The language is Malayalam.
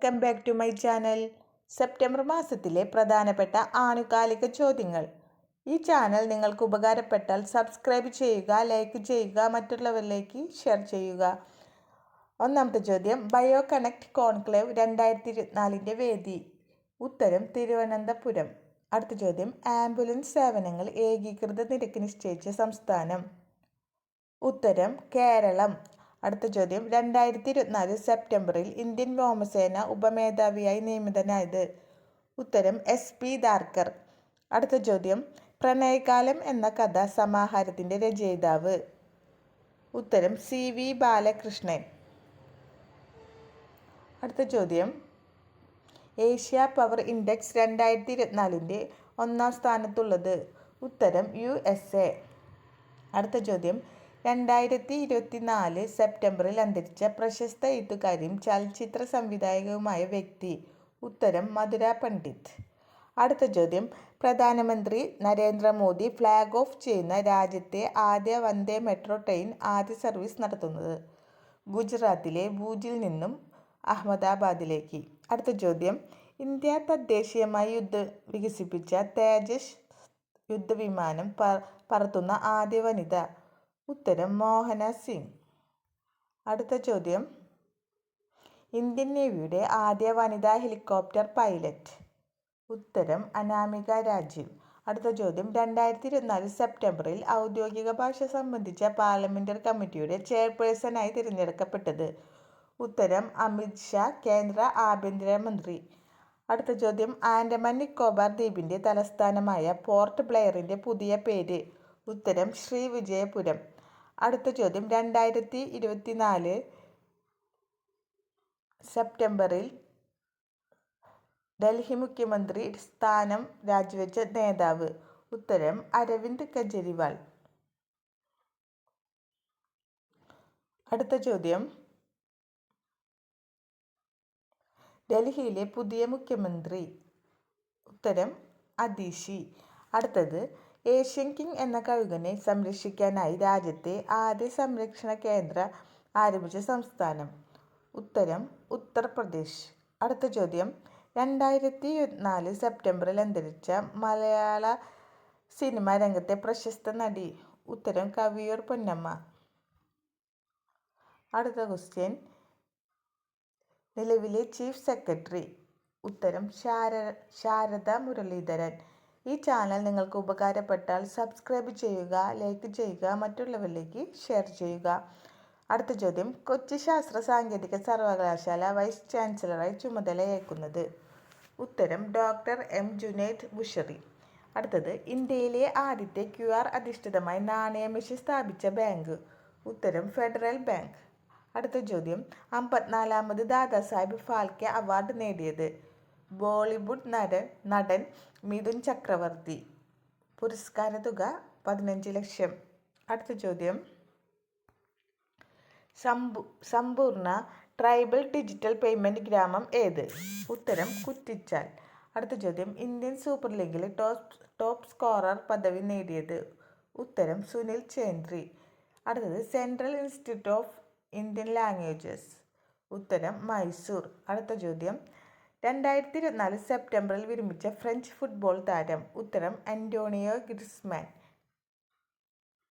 Welcome back to my channel. September മാസത്തിലെ പ്രധാനപ്പെട്ട ആനുകാലിക ചോദ്യങ്ങൾ. ഈ ചാനൽ നിങ്ങൾക്ക് ഉപകാരപ്പെട്ടാൽ സബ്സ്ക്രൈബ് ചെയ്യുക, ലൈക്ക് ചെയ്യുക, മറ്റുള്ളവരിലേക്ക് ഷെയർ ചെയ്യുക. ഒന്നാമത്തെ ചോദ്യം, ബയോ കണക്ട് കോൺക്ലേവ് 2024 വേദി. ഉത്തരം തിരുവനന്തപുരം. അടുത്ത ചോദ്യം, ആംബുലൻസ് സേവനങ്ങൾ ഏകീകൃത നിരക്ക് നിശ്ചയിച്ച സംസ്ഥാനം. ഉത്തരം കേരളം. അടുത്ത ചോദ്യം, 2024 സെപ്റ്റംബറിൽ ഇന്ത്യൻ വ്യോമസേന ഉപമേധാവിയായി നിയമിതനായത്. ഉത്തരം SP ധാർക്കർ. അടുത്ത ചോദ്യം, പ്രണയകാലം എന്ന കഥാ സമാഹാരത്തിൻ്റെ രചയിതാവ്. ഉത്തരം CV ബാലകൃഷ്ണൻ. അടുത്ത ചോദ്യം, ഏഷ്യ പവർ ഇൻഡെക്സ് 2024 ഒന്നാം സ്ഥാനത്തുള്ളത്. ഉത്തരം USA. അടുത്ത ചോദ്യം, 2024 സെപ്റ്റംബറിൽ അന്തരിച്ച പ്രശസ്ത എഴുത്തുകാരിയും ചലച്ചിത്ര സംവിധായകയുമായ വ്യക്തി. ഉത്തരം മധുര പണ്ഡിറ്റ്. അടുത്ത ചോദ്യം, പ്രധാനമന്ത്രി നരേന്ദ്രമോദി ഫ്ലാഗ് ഓഫ് ചെയ്യുന്ന രാജ്യത്തെ ആദ്യ വന്ദേ മെട്രോ ട്രെയിൻ ആദ്യ സർവീസ് നടത്തുന്നത്. ഗുജറാത്തിലെ ഭൂജിൽ നിന്നും അഹമ്മദാബാദിലേക്ക്. അടുത്ത ചോദ്യം, ഇന്ത്യ തദ്ദേശീയമായി വികസിപ്പിച്ച തേജസ് യുദ്ധവിമാനം പറത്തുന്ന ആദ്യ വനിത. ഉത്തരം മോഹന സിംഗ്. അടുത്ത ചോദ്യം, ഇന്ത്യൻ നേവിയുടെ ആദ്യ വനിതാ ഹെലികോപ്റ്റർ പൈലറ്റ്. ഉത്തരം അനാമിക രാജീവ്. അടുത്ത ചോദ്യം, 2024 സെപ്റ്റംബറിൽ ഔദ്യോഗിക ഭാഷ സംബന്ധിച്ച പാർലമെന്ററി കമ്മിറ്റിയുടെ ചെയർപേഴ്സണായി തിരഞ്ഞെടുക്കപ്പെട്ടത്. ഉത്തരം അമിത് ഷാ, കേന്ദ്ര ആഭ്യന്തരമന്ത്രി. അടുത്ത ചോദ്യം, ആൻഡമാൻ നിക്കോബാർ ദ്വീപിൻ്റെ തലസ്ഥാനമായ പോർട്ട് ബ്ലെയറിൻ്റെ പുതിയ പേര്. ഉത്തരം ശ്രീവിജയപുരം. അടുത്ത ചോദ്യം, 2024 സെപ്റ്റംബറിൽ ഡൽഹി മുഖ്യമന്ത്രി സ്ഥാനം രാജിവെച്ച നേതാവ്. ഉത്തരം അരവിന്ദ് കെജ്രിവാൾ. അടുത്ത ചോദ്യം, ഡൽഹിയിലെ പുതിയ മുഖ്യമന്ത്രി. ഉത്തരം അതിഷി. അടുത്തത്, ഏഷ്യൻ കിങ് എന്ന കഴുകനെ സംരക്ഷിക്കാനായി രാജ്യത്തെ ആദ്യ സംരക്ഷണ കേന്ദ്രം ആരംഭിച്ച സംസ്ഥാനം. ഉത്തരം ഉത്തർപ്രദേശ്. അടുത്ത ചോദ്യം, 2024 സെപ്റ്റംബറിൽ അന്തരിച്ച മലയാള സിനിമാ രംഗത്തെ പ്രശസ്ത നടി. ഉത്തരം കവിയൂർ പൊന്നമ്മ. അടുത്ത ക്വസ്റ്റ്യൻ, നിലവിലെ ചീഫ് സെക്രട്ടറി. ഉത്തരം ശാരദ മുരളീധരൻ. ഈ ചാനൽ നിങ്ങൾക്ക് ഉപകാരപ്പെട്ടാൽ സബ്സ്ക്രൈബ് ചെയ്യുക, ലൈക്ക് ചെയ്യുക, മറ്റുള്ളവരിലേക്ക് ഷെയർ ചെയ്യുക. അടുത്ത ചോദ്യം, കൊച്ചി ശാസ്ത്ര സാങ്കേതിക സർവകലാശാല വൈസ് ചാൻസലറായി ചുമതലയേൽക്കുന്നത്. ഉത്തരം ഡോക്ടർ M ജുനൈദ് ബുഷറി. അടുത്തത്, ഇന്ത്യയിലെ ആദ്യത്തെ QR അധിഷ്ഠിതമായി നാണയ മെഷീൻ സ്ഥാപിച്ച ബാങ്ക്. ഉത്തരം ഫെഡറൽ ബാങ്ക്. അടുത്ത ചോദ്യം, 54ാമത് ദാദാസാഹിബ് ഫാൽക്കെ അവാർഡ് നേടിയത്. ബോളിവുഡ് നടൻ മിഥുൻ ചക്രവർത്തി. പുരസ്കാര തുക 15 ലക്ഷം. അടുത്ത ചോദ്യം, സമ്പൂർണ്ണ ട്രൈബൽ ഡിജിറ്റൽ പേയ്മെന്റ് ഗ്രാമം ഏത്? ഉത്തരം കുറ്റിച്ചാൽ. അടുത്ത ചോദ്യം, ഇന്ത്യൻ സൂപ്പർ ലീഗിൽ ടോപ്പ് സ്കോറർ പദവി നേടിയത്. ഉത്തരം സുനിൽ ഛേത്രി. അടുത്തത്, central institute of Indian languages. ഉത്തരം മൈസൂർ. അടുത്ത ചോദ്യം, 2024 സെപ്റ്റംബറിൽ വിരമിച്ച ഫ്രഞ്ച് ഫുട്ബോൾ താരം. ഉത്തരം അന്റോണിയോ ഗ്രിസ്മാൻ.